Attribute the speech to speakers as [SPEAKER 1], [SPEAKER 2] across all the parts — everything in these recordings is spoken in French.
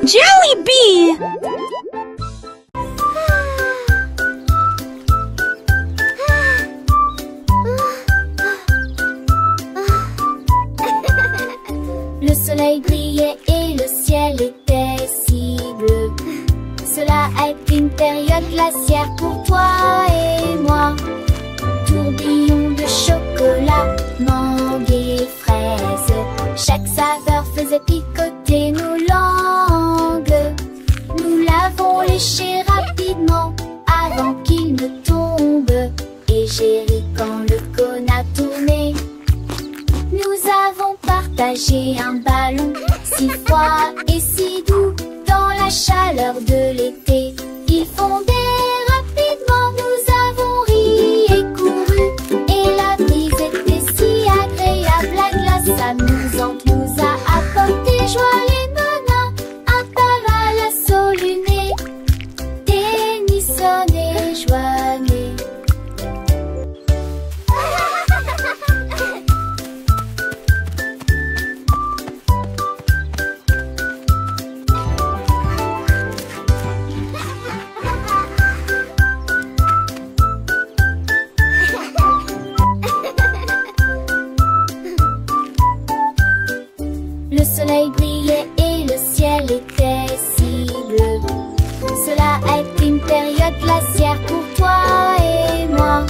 [SPEAKER 1] Jollibee!
[SPEAKER 2] Le soleil brillait et le ciel était si bleu. Cela a été une période glaciaire pour toi et moi. Tourbillon de chocolat, mangue et fraise. Chaque saveur faisait picoter nos langues. Nous l'avons léché rapidement avant qu'il ne tombe. Et j'ai ri quand le cône a tourné. Nous avons partagé un ballon si froid et si doux dans la chaleur de l'été. Il fondait rapidement, nous avons ri et couru. Et la brise était si agréable, la glace amusante nous a apporté joie les menins. Un pas à l'assaut luné, Tennyson et Joannée. Le soleil brillait et le ciel était si bleu. Cela a été une période glaciaire pour toi et moi.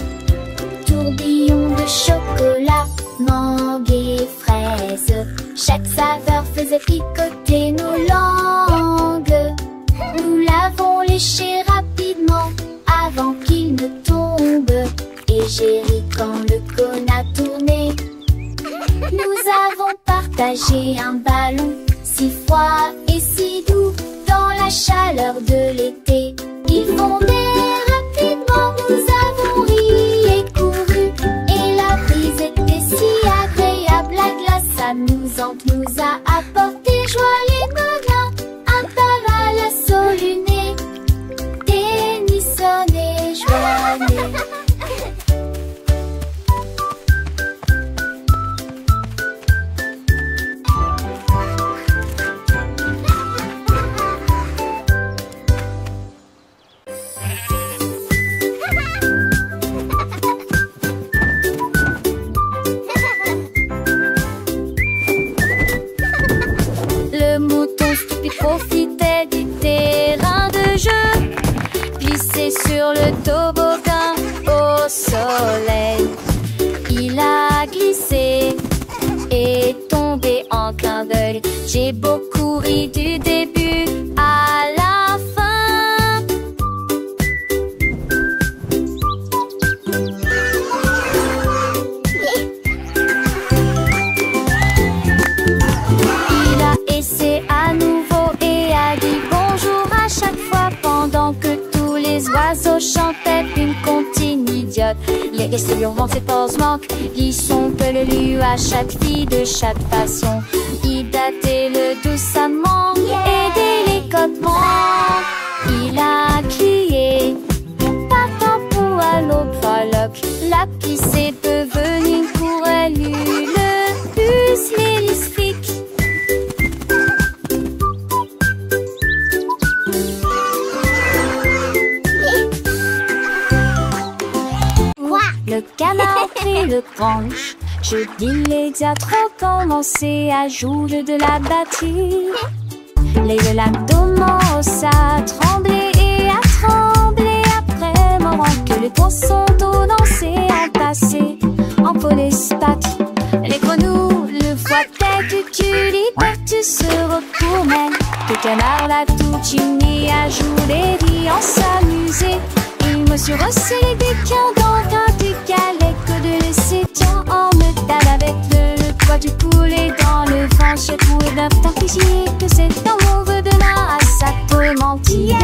[SPEAKER 2] Tourbillon de chocolat, mangue et fraise. Chaque saveur faisait picoter nos langues. Nous l'avons léché rapidement avant qu'il ne tombe. Et j'ai ri quand le cône a tourné. Nous avons partagé un ballon si froid et si doux dans la chaleur de l'été. Il fondait rapidement, nous avons ri et couru. Et la brise était si agréable, la glace amusante nous a apporté joie les menins. Un pas à l'assaut luné, Tennyson et Joannée. Le mouton stupide profitait du terrain de jeu, glissé sur le toboggan au soleil. Il a glissé et tombé en clin d'œil. J'ai beaucoup ri du début à la fin. Il a essayé à nouveau et a dit bonjour à chaque fois pendant que tous les oiseaux chantaient une comptine idiote. Les restes hurlement ses pauses manquent, ils sont peu le lieu à chaque fille de chaque façon. Il datait le doucement et délicatement. Il a crié partant pour à l'aube fraloc. La pisse est devenue pour elle le plus mélistique. Le canard prit le tranche. Je dis les diatres commençaient à jouer de la batterie. Les l'abdomen à trembler et à trembler après moment que les poissons d'eau dansaient entassés en police pattes. Les grenouilles le fouettaient du cul, tous se retournaient. Le canard l'a tout uni à jouer et en s'amuser. Il me suis resserré des quins dans un du galet que de laisser tiens en me tape avec le poids du poulet dans le vent. J'ai trouvé d'un fichier que c'est un mauvais de là à sa tourmentille.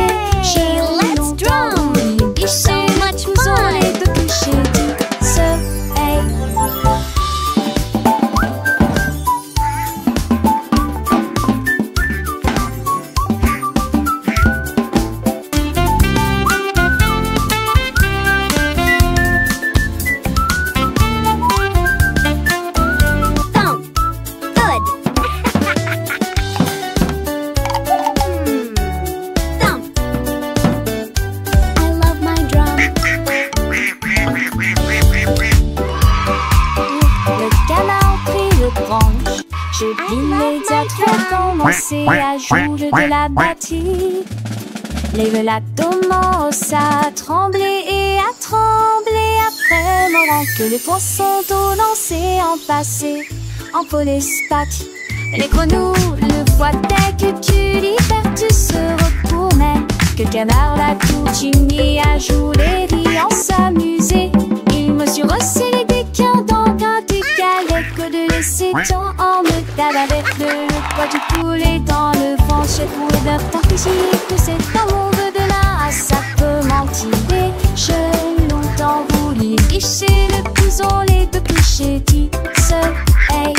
[SPEAKER 2] J'ai let's drum, it's so much fun. Et de coucher du soleil. J'ai immédiatement commencé à jouer de la batterie. Les velas commencent à trembler et à trembler. Après moment que les poissons d'eau lancés en passé, en polyspathie. Les grenouilles le voient dès que tu libères, tu se retournais. Que le canard l'a continué à jouer, riant, s'amuser. Il mesure aussi les déquins dans un décalé que de laisser tant en métal avec le poids du poulet dans le vent. Chez vous d'un temps physique, que c'est un monde de là, ça peut mentir. J'ai longtemps voulu licher le blouson, les deux clichés du soleil.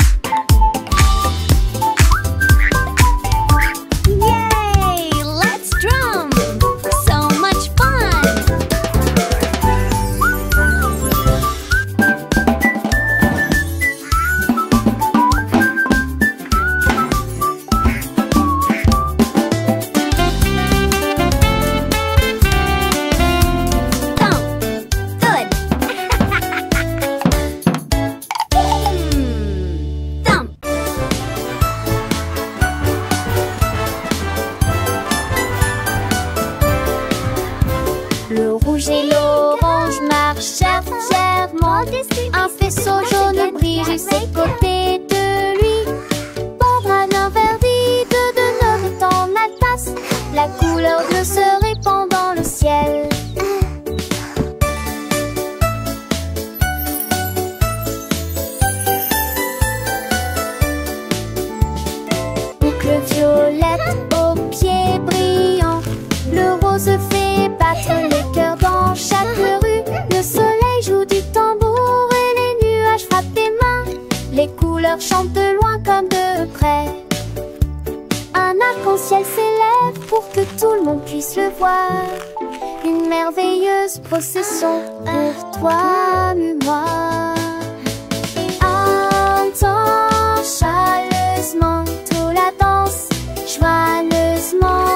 [SPEAKER 2] Le rouge et l'orange marchèrent fièrement. Un faisceau jaune brille juste à côté de lui. Barbara d'un verre vide de neuf dans la tasse. La couleur bleue se répand dans le ciel. Boucle violette aux pieds brillants. Le rose fait battre les cœurs dans chaque rue. Le soleil joue du tambour et les nuages frappent des mains. Les couleurs chantent de loin comme de près. Un arc-en-ciel s'élève pour que tout le monde puisse le voir. Une merveilleuse procession pour toi et moi. Entends chaleureusement toute la danse, joyeusement.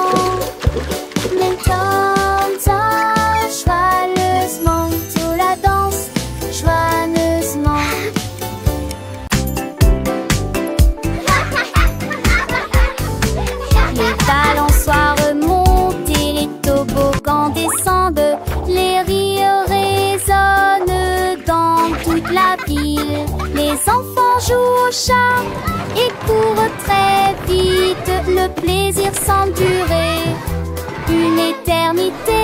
[SPEAKER 2] Joyeusement, toute la danse, joyeusement. Les balançoires remontent et les toboggans descendent. Les rires résonnent dans toute la ville. Les enfants jouent au chat et courent très vite. Le plaisir semble durer une éternité.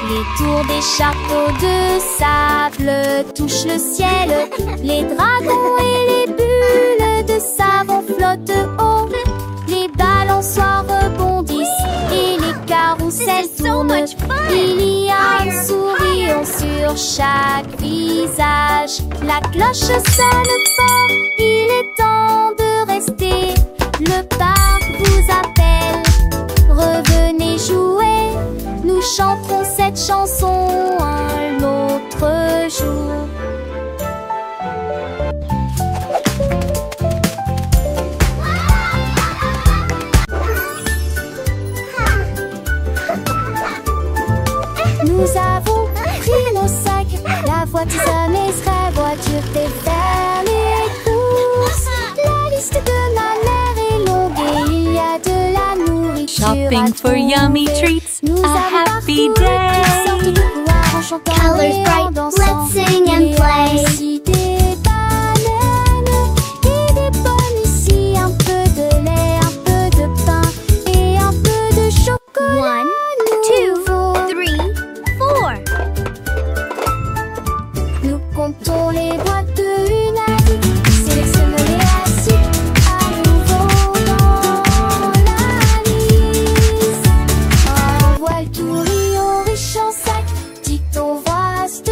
[SPEAKER 2] Les tours des châteaux de sable touchent le ciel. Les dragons et les bulles de savon flottent haut. Les balançoires rebondissent et les carousels tournent. Il y a un sourire sur chaque visage. La cloche sonne fort, il est temps de rester. Le parc vous appelle, revenez jouer. Nous chanterons cette chanson un autre jour. Nous avons pris nos sacs, la voiture jamais serait voiture des vers les courses. La liste de ma mère est longue et il y a de la nourriture.
[SPEAKER 1] Shopping for yummy treats, a happy day.
[SPEAKER 2] Colors bright, let's sing and play. Des bananes et des pommes ici, un peu de lait, un peu de pain et un peu de chocolat. 1, 2, 3, 4. Nous comptons les boîtes de une à une. Sélectionnons les acides à nouveau dans la liste. Un voile tout riant riche en sac. Dit-on vaste et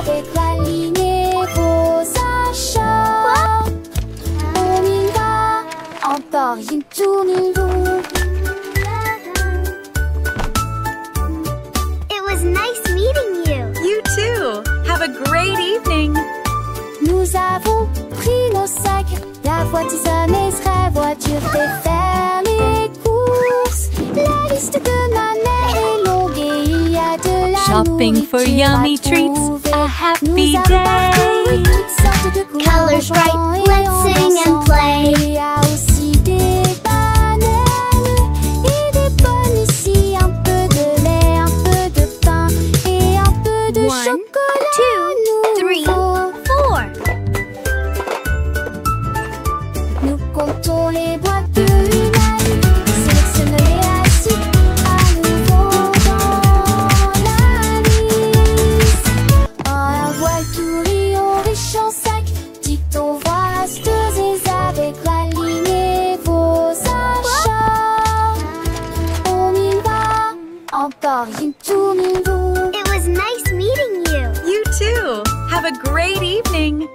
[SPEAKER 2] avec la lignée vos achats. On y va, encore une tournée.
[SPEAKER 3] It was nice meeting you.
[SPEAKER 1] You too. Have a great evening.
[SPEAKER 2] Nous avons pris nos sacs, la voiture jamais serait voiture fait faire les courses. La liste de ma mère est longue et il y a de la
[SPEAKER 1] hoping for yummy treats. A happy day.
[SPEAKER 3] Colors bright, let's sing and play.
[SPEAKER 2] Il y a aussi des bananes et des pommes ici. Un peu de lait, un peu de pain et un peu de chocolat.
[SPEAKER 3] 1, 2, 3, 4.
[SPEAKER 2] Nous comptons les boîtes de humaines, sélectionnons les assiettes à nouveau dans la liste. Un voile tout riant, riche en sac, dicton vastes et avec la ligne et vos achats. On y va, encore une tournée.
[SPEAKER 3] It was nice meeting you.
[SPEAKER 1] You too. Have a great evening.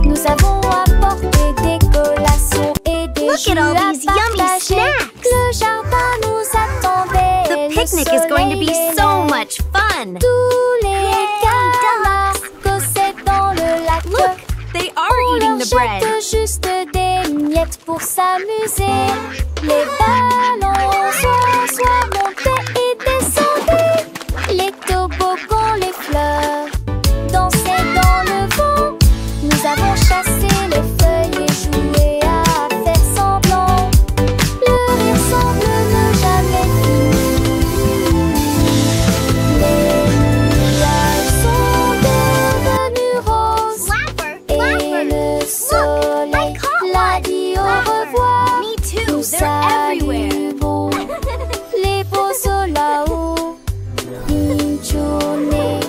[SPEAKER 2] Nous avons apporté des collations et des
[SPEAKER 3] Look at all
[SPEAKER 2] jus à
[SPEAKER 3] these yummy
[SPEAKER 2] partager.
[SPEAKER 3] snacks.
[SPEAKER 2] Le jardin nous attendait.
[SPEAKER 3] The
[SPEAKER 2] Le
[SPEAKER 3] picnic is going to be
[SPEAKER 2] soleil
[SPEAKER 3] so
[SPEAKER 2] aimait.
[SPEAKER 3] much fun.
[SPEAKER 2] Tous les camarades cossaient dans le lac.
[SPEAKER 1] Look, they are
[SPEAKER 2] On
[SPEAKER 1] eating
[SPEAKER 2] leur
[SPEAKER 1] the bread.
[SPEAKER 2] jette juste des miettes pour s'amuser. Les ballons soit montés et descendaient. Les toboggans, les fleurs dansaient dans le vent. Nous avons chassé les feuilles et joué à faire semblant. Le rire semble ne jamais finir. Les nuages sont devenus roses.
[SPEAKER 3] Flapper,
[SPEAKER 2] Et
[SPEAKER 3] flapper.
[SPEAKER 2] le soleil l'a dit au revoir.
[SPEAKER 3] Me too,
[SPEAKER 2] Tout
[SPEAKER 3] they're
[SPEAKER 2] ça
[SPEAKER 3] everywhere.
[SPEAKER 2] du beau. Les beaux sauts là-haut. Une journée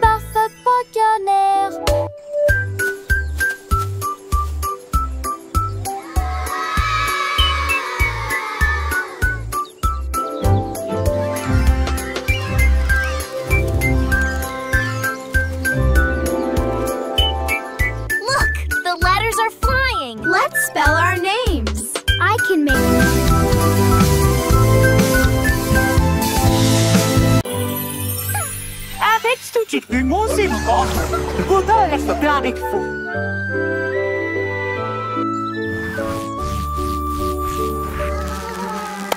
[SPEAKER 2] parfaite pour canard.
[SPEAKER 3] Look, the letters are flying. Let's spell our names. I can make
[SPEAKER 4] Avec studiet muzyką, budować planych fów.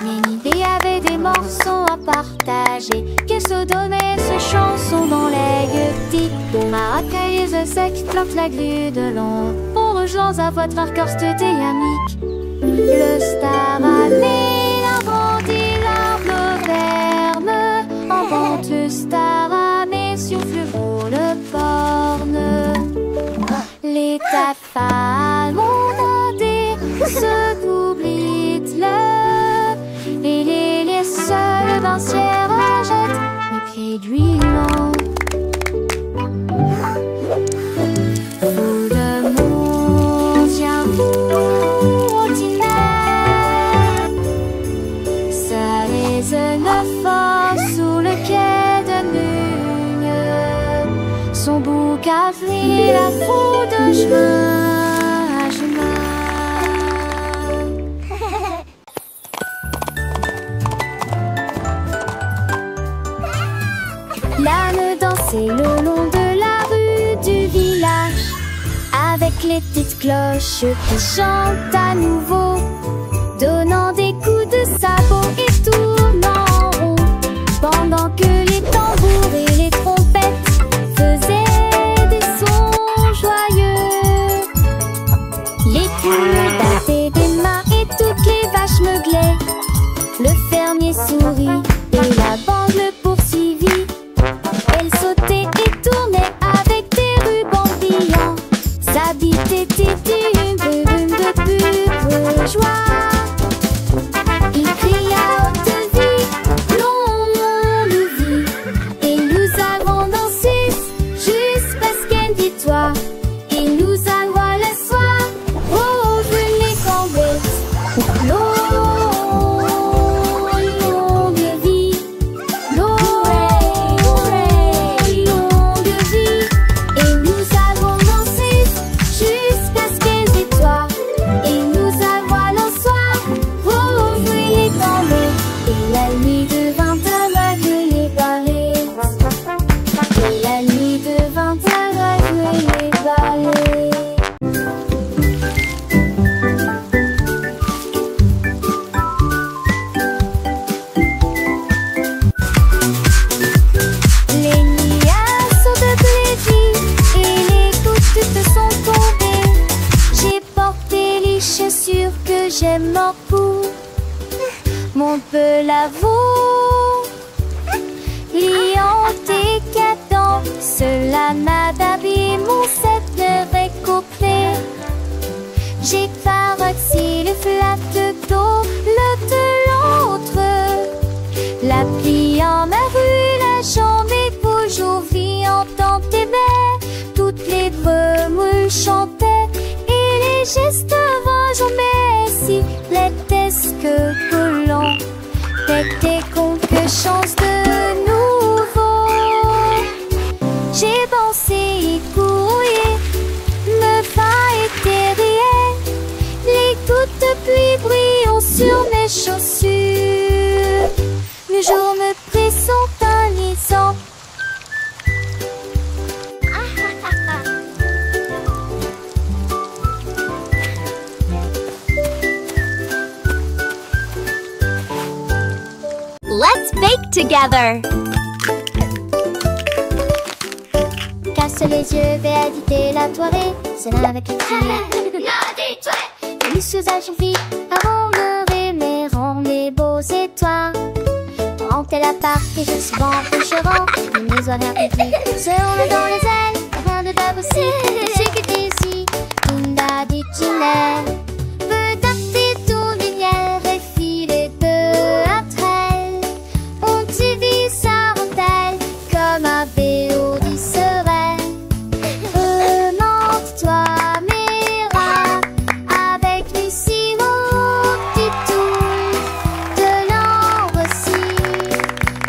[SPEAKER 2] Ménidé avait des morceaux à partager. Que se donnait ces chansons dans les gueutis. Maracay et sec plantent la grue de l'ombre. On rejoint à votre marqueur et amique. Le star amé agrandit l'arbre verme. En vente le star amé souffle pour le borne. Les tafales mondés se doublent le. Et les seuls bancières achètent les pieds d'huilant. Tout le monde vient vous ordinaire. Ça résonne fort sous le quai de Nugne. Son bouc a pris la foule de chemin à chemin. L'âne dansait le long de la rue du village avec les petites cloches qui chantent à nouveau, donnant des coups de sabot et tournant en rond, pendant que les tambours et les trompettes faisaient des sons joyeux. Les poules battaient des mains et toutes les vaches meuglaient. Le fermier sourit et la bande le poursuivit. Elle sautait et tournait avec des rubans brillants. Sa bite était une brume de pure joie. Il cria haute vie, l'on le vit, la madame mon set de récopé. J'ai paroxy le flat d'eau, le de l'autre. La pluie en ma rue, la jambe est aujourd'hui entend tes baies. Toutes les remoules chantaient et les gestes jamais si l'étesque que l'on était quelque chance de nouveau. J'ai pensé courir, me va et terrier. Les gouttes de pluie brillent sur mes chaussures. Le jour me présente un lisant.
[SPEAKER 3] Let's bake together.
[SPEAKER 2] Casse les yeux, véadité la soirée. C'est là avec les filles. Les usages vite avant de rêver, rend les beaux étoiles. Rentez la part et je suis bon coucherant. Les maisons d'arrêter, seront dans les ailes. Rien de table aussi, c'est que t'es ici. Tunda dit Ginelle. Peut tapter tout lumière et filer peu après elle. On divise sa rondelle comme un béo dit sereine. Remonte-toi, Mira, avec Lucie au petit tour de l'ombre aussi.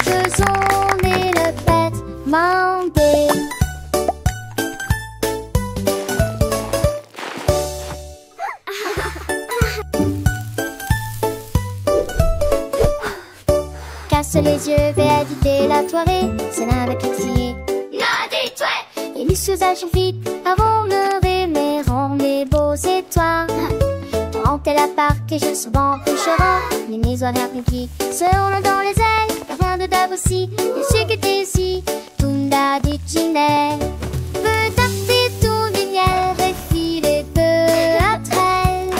[SPEAKER 2] Faisons et le pète mandé. Casse les yeux, véadité la soirée. C'est là avec les filles. Et les usages vite avant le rêver, rend les beaux étoiles. Rentez la part et je suis bon coucherant. Les maisons d'arrêter, seront dans les ailes. Rien de table aussi, et c'est que t'es ici. Tunda dit Ginelle. Peut tapter tout lumière et filer peu après elle.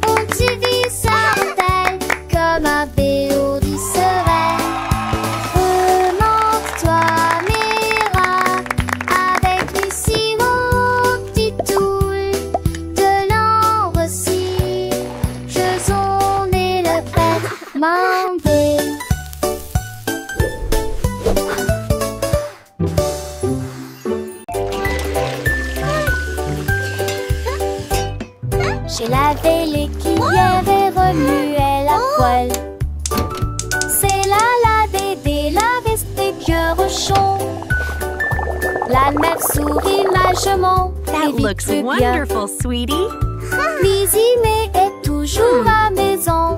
[SPEAKER 2] On divise sa rondelle comme un béo dit sereine. Remonte-toi, Mira, avec Lucie au petit tour de l'ombre aussi. Faisons et le pète mandé. J'ai lavé les cuillères et remué la poêle. C'est la bébé, la veste des cœurs chauds. La mère sourit lâchement.
[SPEAKER 1] That looks wonderful, sweetie.
[SPEAKER 2] Cuisine est toujours à maison.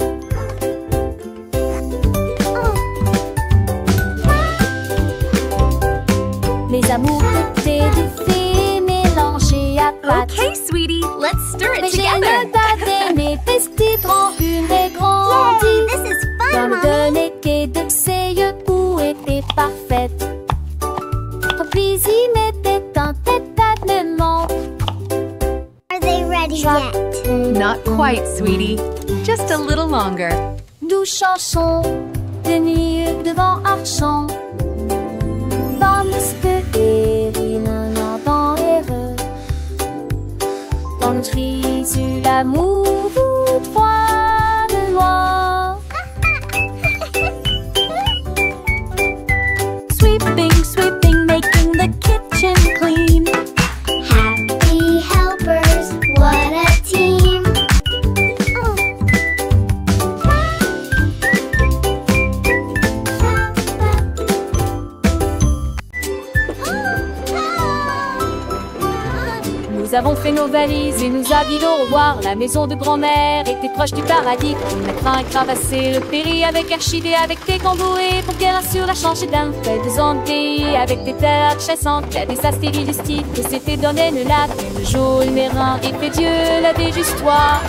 [SPEAKER 2] Les amours côtés de fées mélangés à pâte.
[SPEAKER 1] Okay, sweetie, let's stir it
[SPEAKER 2] Mais j'ai
[SPEAKER 1] together.
[SPEAKER 2] le baptême et pestis prend une et grandit.
[SPEAKER 3] This is fun,
[SPEAKER 2] Comme
[SPEAKER 3] Mommy.
[SPEAKER 2] de l'été de ses yeux où était parfaite. Puis il mettait un tête-à-tête.
[SPEAKER 3] Are they ready yet?
[SPEAKER 1] Not quite, sweetie. Just a little longer.
[SPEAKER 2] Nous chanson de nuit devant Archon. Dans l'esprit et dans l'erreur. Dans notre frisure, l'amour froid de noir.
[SPEAKER 1] Sweeping, sweeping, making the kitchen clean.
[SPEAKER 2] Happy helpers, what a team. Nous avons fait nos valises et nous avions au revoir. La maison de grand-mère était proche du paradis. On a craint et cravassé le péri avec Archidée, avec des camboués pour qu'elle assure la changée d'un fait de zondé. Avec des terres chassantes, il y a des astéries du style que s'était donné le lac. Le jour, le mérin et fait Dieu la déjustoir.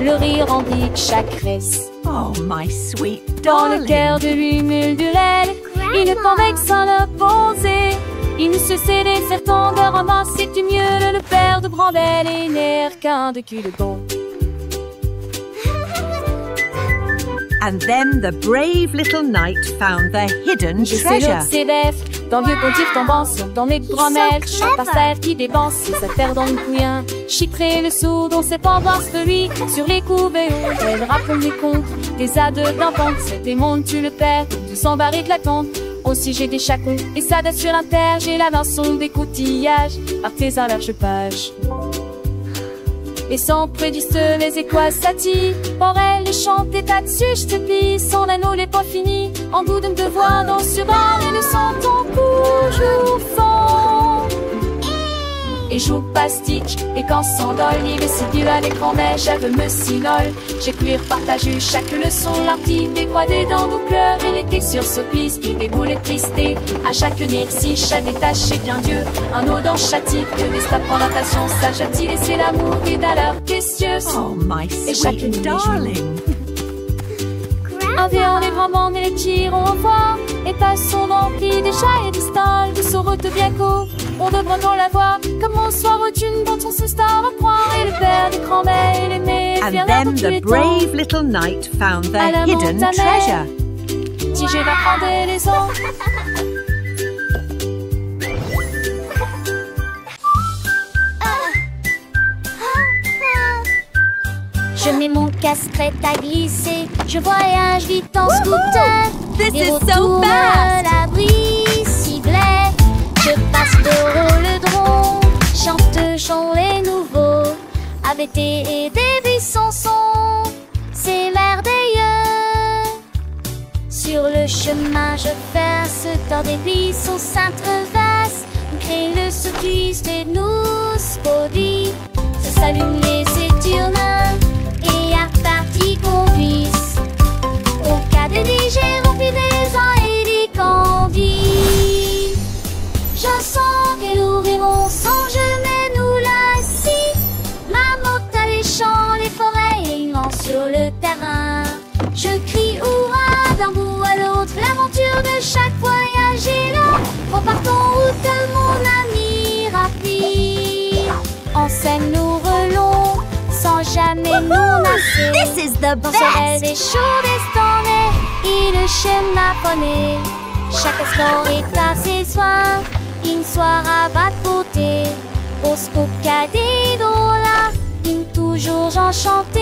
[SPEAKER 2] Le rire endique chaque reste.
[SPEAKER 1] Oh, my sweet
[SPEAKER 2] Dans le
[SPEAKER 1] darling.
[SPEAKER 2] cœur de l'humule du lait, il ne convainc sans le poser. Il ne se cédait certain de ramasser du mieux le père de Brandel et n'air qu'un de cul de bon.
[SPEAKER 5] And then the brave little knight found the hidden
[SPEAKER 6] J'ai
[SPEAKER 5] treasure.
[SPEAKER 6] ses bêtes, dans le vieux pontif tombant sur dans mes promesses. Chaque parcelle qui dépense sa terre dans le couillin. Chiffrer le sou dont c'est pas voir ce lui. Sur les couverts, elle raconte des contes. Des ades d'enfants, c'est des mondes, tu le perds. 200 barils de la tente. Aussi j'ai des chacons, et ça date sur l'inter. J'ai la main des coutillages, artisan large page. Et sans prédiste les écoises s'attirent. Pour elle, le chant des tas dessus, je te plie. Son anneau n'est pas fini. En goût de me devoir dans ce bar et le sentant toujours fond. Et joue pastiche, et quand s'endole, il est si dur à l'écran, mais j'avais me sinole. J'ai cuir partagé chaque leçon, l'artine des croix des dents, nos pleurs et les textures se plissent, puis des boules tristés. À chaque si chaque détaché bien Dieu, un eau dans chaque type, que des stapes en natation, sage a-t-il laissé l'amour et d'alors qu'est-ce
[SPEAKER 5] Oh, my sweet darling.
[SPEAKER 6] un vieux les grands et les tirons au revoir. Et passons remplis des chats et des stalles, de saurote bien court. On devrait non la voir, comme on soir d'une dont on se star à croire. Et le père des cranberries et les mets.
[SPEAKER 5] And then the brave little knight found the hidden treasure.
[SPEAKER 6] Tigé va prendre les eaux.
[SPEAKER 2] Je mets mon casque-prêt à glisser. Je voyage vite en scooter.
[SPEAKER 1] This
[SPEAKER 2] Et
[SPEAKER 1] is
[SPEAKER 2] retourne
[SPEAKER 1] so
[SPEAKER 2] à
[SPEAKER 1] fast!
[SPEAKER 2] l'abri ciblé. Je passe le rôle chante chant les nouveaux. Avec et des buissons sont, c'est merveilleux. Sur le chemin je passe dans des buissons s'intreversent. Crée le cycliste et nous spody. Se s'allument les éturnins et à partie conduisent. Au cas de digérer rempli des ans et des candies. Je sens que nous rêvons sans jamais nous lasser. Ma moto a les champs, les forêts et une lance sur le terrain. Je crie hurrah d'un bout à l'autre. L'aventure de chaque voyage est là. Repartons route de mon ami rapide. En scène nous relons sans jamais nous lasser.
[SPEAKER 1] This is the
[SPEAKER 2] Dans ce des
[SPEAKER 1] best!
[SPEAKER 2] chauds destonnés et le schéma poney. Chaque instant est à ses soins. Une soirée va de beauté. Au scoop cadet là, une toujours enchantée.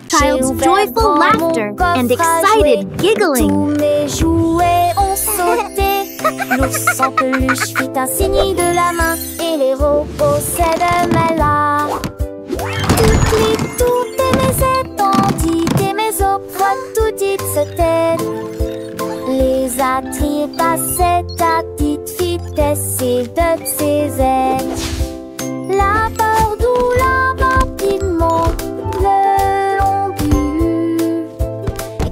[SPEAKER 1] Child's joyful laughter and excited giggling.
[SPEAKER 2] Tous mes jouets ont sauté. L'ours en peluche fit un signe de la main et les robots s'aident là. Toutes mes étendues et mes offres, tout dites se têtent. Les attraits passaient à petite vitesse et de ses ailes. La peur d'où la rapidement le long but.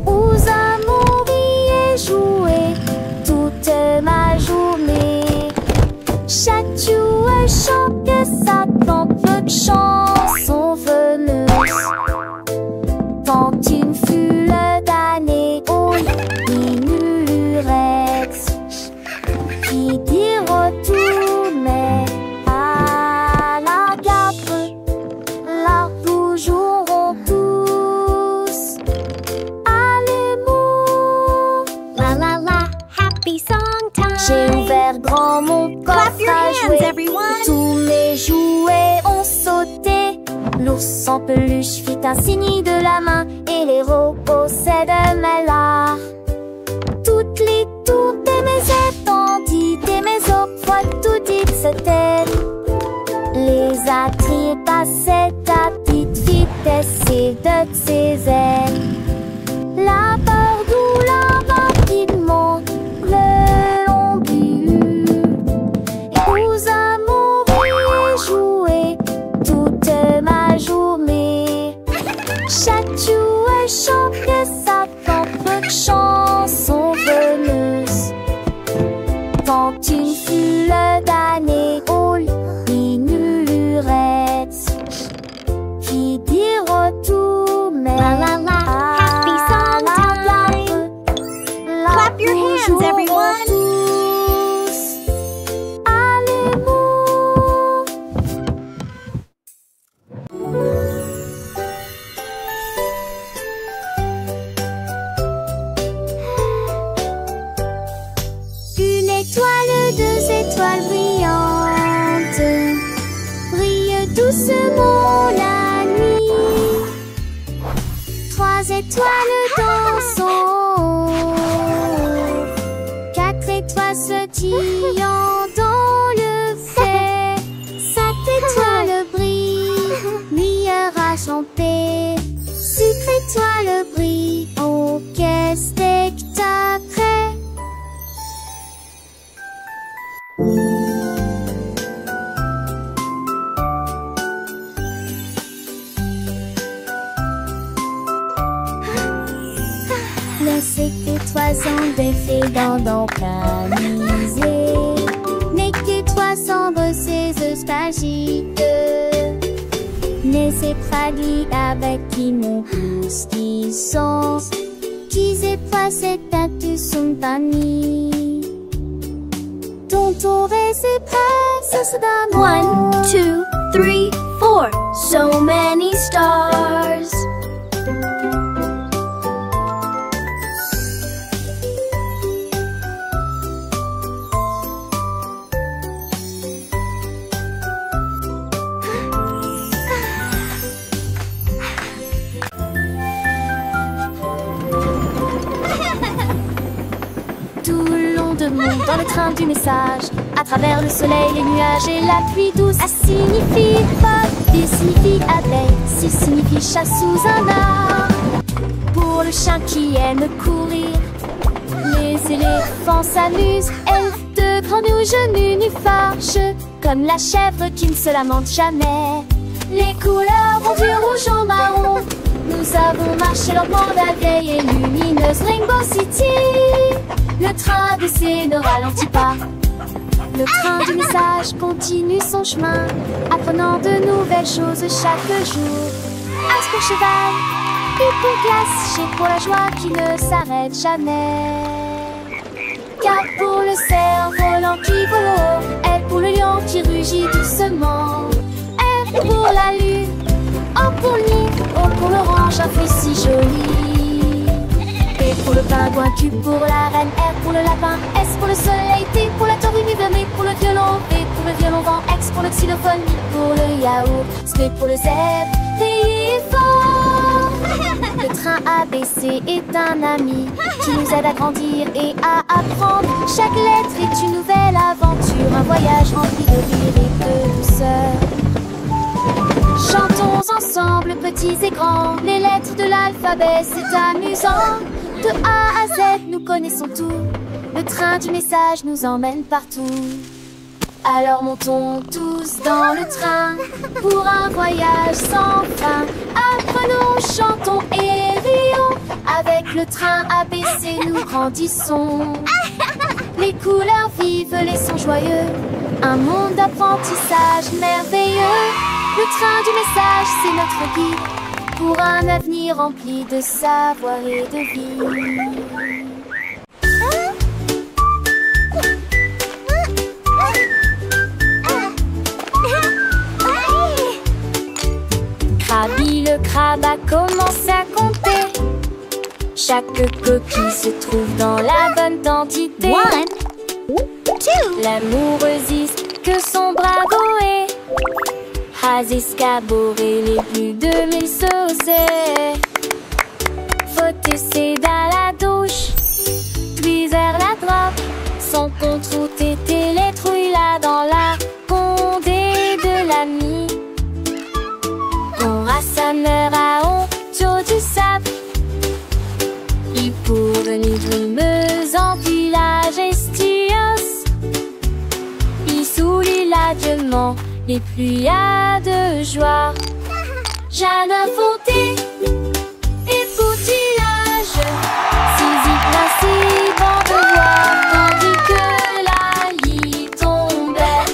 [SPEAKER 2] Aux amours et jouer toute ma journée. Chaque jouet chante que ça tente peu de chansons veneuses. Quand une foule d'années au minurex qui dit retour mais à la gape là nous jouerons tous à l'amour. La la la, happy song time. J'ai ouvert grand mon coffre
[SPEAKER 1] your
[SPEAKER 2] à
[SPEAKER 1] hands,
[SPEAKER 2] jouer.
[SPEAKER 1] everyone.
[SPEAKER 2] Tous mes jouets ont sauté. L'ours en peluche fit un signe de la main et les robots s'aident là. Toutes mes étendues et mes offres, tout dites se têtent. Les attraits passaient à petite vitesse et de ses ailes. La peur d'où la rapidement le long but. Et aux amours et jouer toute ma journée. Chaque jouet chante que ça tente peu de chansons veneuses. Quand une foule d'années au minurettes qui dit retour mais
[SPEAKER 1] La la la, happy song time.
[SPEAKER 2] étoiles dansant, 4 étoiles sautillant dans le fait, 7 étoiles brillent, meilleur à chanter, 6 étoiles brillent, oh quel spectacle! Les 7 étoiles sont défaites dans planisé, mais que toi semble ces espagites, les épraglis avec qui nous poussent qui sont, qui étoiles c'est à tout son panier. Ton tour est prêt, ça se donne.
[SPEAKER 3] 1, 2, 3, 4. So many stars.
[SPEAKER 6] Tout le long de monde dans le train du message, à travers le soleil, les nuages et la pluie douce. A signifie pas, B signifie abeille, C signifie chat sous un arbre. Pour le chien qui aime courir, les éléphants s'amusent. Elfe de grands rouges nénuphars, comme la chèvre qui ne se lamente jamais. Les couleurs vont du rouge au marron. Nous avons marché lentement la vieille et lumineuse Rainbow City. Le train ABC ne ralentit pas. Le train du message continue son chemin, apprenant de nouvelles choses chaque jour. As pour cheval, U pour glace, G pour la joie qui ne s'arrête jamais. K pour le cerf-volant qui vole haut, L pour le lion qui rugit doucement, R pour la lune, O pour le nid, O pour l'orange, un fruit si joli. P pour le pingouin, Q pour la reine, R pour le lapin, S pour le soleil, T pour la tortue, M pour le violon, V pour le violon vent, X pour le xylophone, I pour le yaourt, S pour le zèbre, T fort. Le train ABC est un ami qui nous aide à grandir et à apprendre. Chaque lettre est une nouvelle aventure, un voyage rempli de rire et de douceur. Chantons ensemble, petits et grands, les lettres de l'alphabet, c'est amusant. De A à Z, nous connaissons tout. Le train du message nous emmène partout. Alors montons tous dans le train pour un voyage sans fin. Apprenons, chantons et rions. Avec le train ABC, nous grandissons. Les couleurs vives, les sons joyeux. Un monde d'apprentissage merveilleux. Le train du message, c'est notre guide pour un avenir rempli de savoir et de vie. Krabi le crabe a commencé à compter. Chaque coquille se trouve dans la bonne quantité.
[SPEAKER 2] 1, 2.
[SPEAKER 6] L'amoureuse que son bravo est. Has escaboré les plus de 1000 saucés. Faut essayer dans la douche, puis vers la droite. Son compte route était les trouilles là dans la condé de l'ami. On sa mère à honte du sable. Il pour venir drimeuse en village estios. Il soulit la diamant. Et plus à de joie. Jeanne a fondé et poutillage. Saisie principe en devoir, tandis que la lit tombait.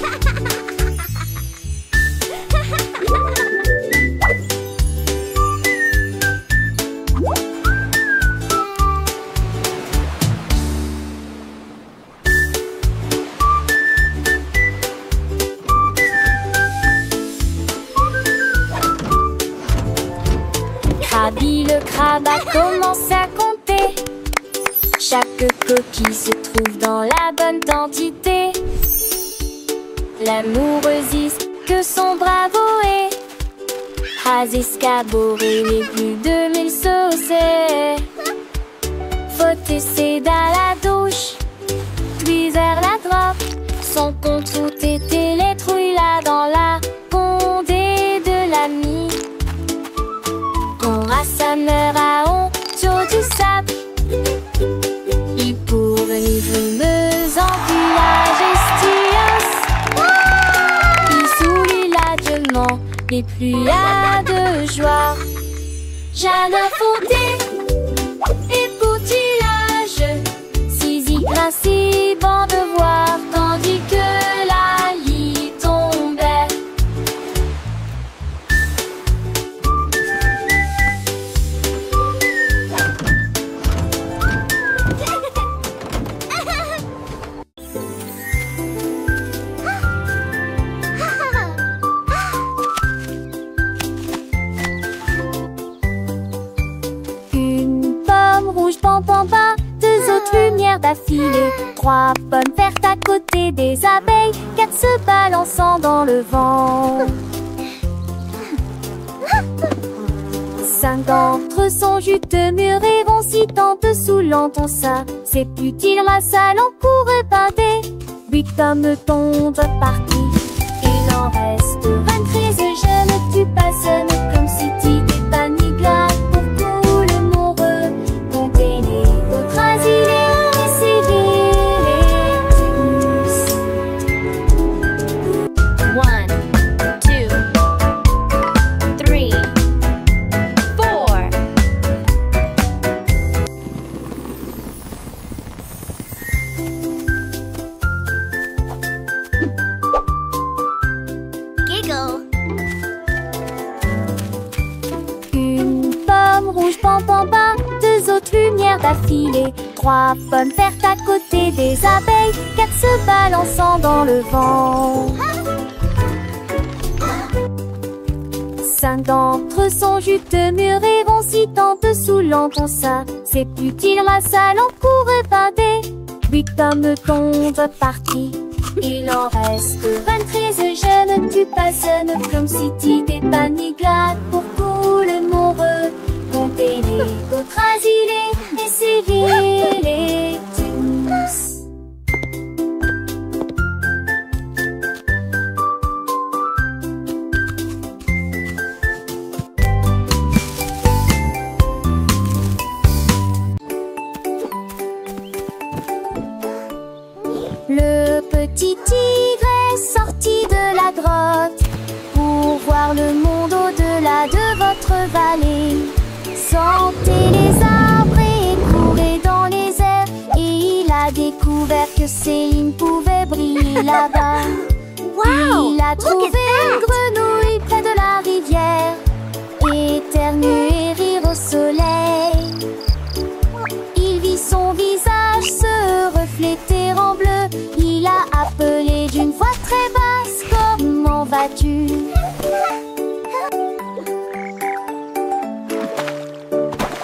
[SPEAKER 6] Krabi le crabe a commencé à compter. Chaque coquille se trouve dans la bonne quantité. L'amoureuse que son bravo est.
[SPEAKER 2] rats escabeaux, les plus de 1000 saucets. Faut essayer dans la douche, puis vers la droite. Sans compte tout était les trouilles là dans la condée de l'ami. Quand Rassa meurt à on sur du sable, il pourrait vivre en village estios. Il sourit largement et plus à de joie. Jardin fondé et poutillage, Zizi ainsi bon de voir, tandis que la lit tombait. Une pomme rouge pam pam pam, deux autres lumières d'affilée, trois pommes vertes à côté des abeilles, quatre se balançant dans le vent. Cinq d'entre eux sont juteux, mûrs et vont si tant sous l'enton ça. C'est utile la salle en cours épinté. 8 pommes tombent parties. Il en reste 23. Je ne tue pas, ce n'est comme si tu t'es pas ni glace pour tout le moreux. Comptez les autres asilés et sévères les
[SPEAKER 3] 1, 2, 3, 4. Giggle.
[SPEAKER 2] Une pomme rouge pam pam pam, deux autres lumières d'affilée, trois pommes vertes à côté des abeilles, quatre se balançant dans le vent. Cinq d'entre eux sont juteux, mûrs et vont si tant sous l'enton ça. C'est utile la salle en cours épinté. 8 pommes tombent parties. Il en reste 23. Je ne tue pas, ce n'est comme si tu t'es pas ni glace pour tout le moreux. Comptez les autres asilés et sévères les tous. Le petit tigre est sorti de la grotte pour voir le monde au-delà de votre vallée. Sentez les arbres et courez dans les airs, et il a découvert que Céline pouvait briller là-bas.
[SPEAKER 3] Wow,
[SPEAKER 2] Il a
[SPEAKER 3] look
[SPEAKER 2] trouvé
[SPEAKER 3] at that.
[SPEAKER 2] une grenouille près de la rivière, éternuer et rire au soleil. Il vit son visage se refléter en bleu. Il a appelé d'une voix très basse: comment vas-tu?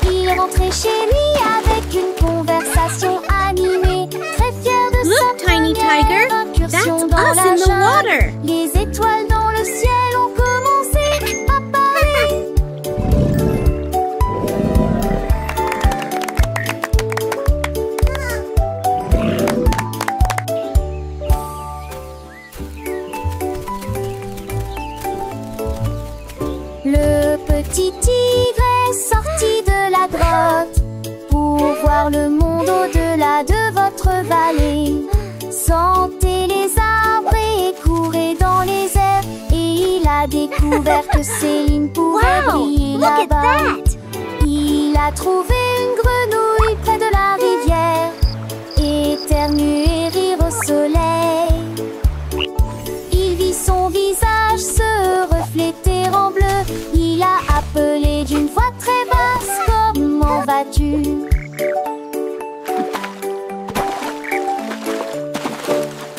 [SPEAKER 2] Il est rentré chez lui avec une conversation animée, très fier de
[SPEAKER 1] Look,
[SPEAKER 2] sa
[SPEAKER 1] Tiny
[SPEAKER 2] première
[SPEAKER 1] Tiger,
[SPEAKER 2] incursion
[SPEAKER 1] that's
[SPEAKER 2] dans
[SPEAKER 1] us
[SPEAKER 2] la
[SPEAKER 1] in the
[SPEAKER 2] jungle.
[SPEAKER 1] water.
[SPEAKER 2] Les étoiles dans le ciel ont commencé à parler. Le petit tigre est sorti de la grotte pour voir le monde au-delà de votre vallée. Sentez les arbres et courez dans les airs, et il a découvert que Céline pouvait briller
[SPEAKER 3] Look at
[SPEAKER 2] là-bas.
[SPEAKER 3] that.
[SPEAKER 2] Il a trouvé une grenouille près de la rivière, éternuer et rire au soleil. Il vit son visage se refléter en bleu. Il a appelé d'une voix très basse: comment vas-tu?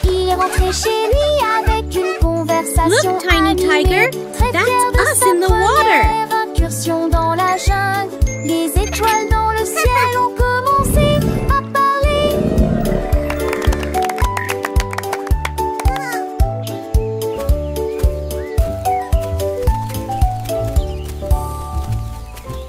[SPEAKER 2] Il est rentré chez lui avec une conversation
[SPEAKER 1] Look, Tiny
[SPEAKER 2] animée,
[SPEAKER 1] Tiger,
[SPEAKER 2] très
[SPEAKER 1] that's
[SPEAKER 2] fier de
[SPEAKER 1] us
[SPEAKER 2] sa
[SPEAKER 1] in the water.
[SPEAKER 2] première incursion dans la jungle. Les étoiles dans le ciel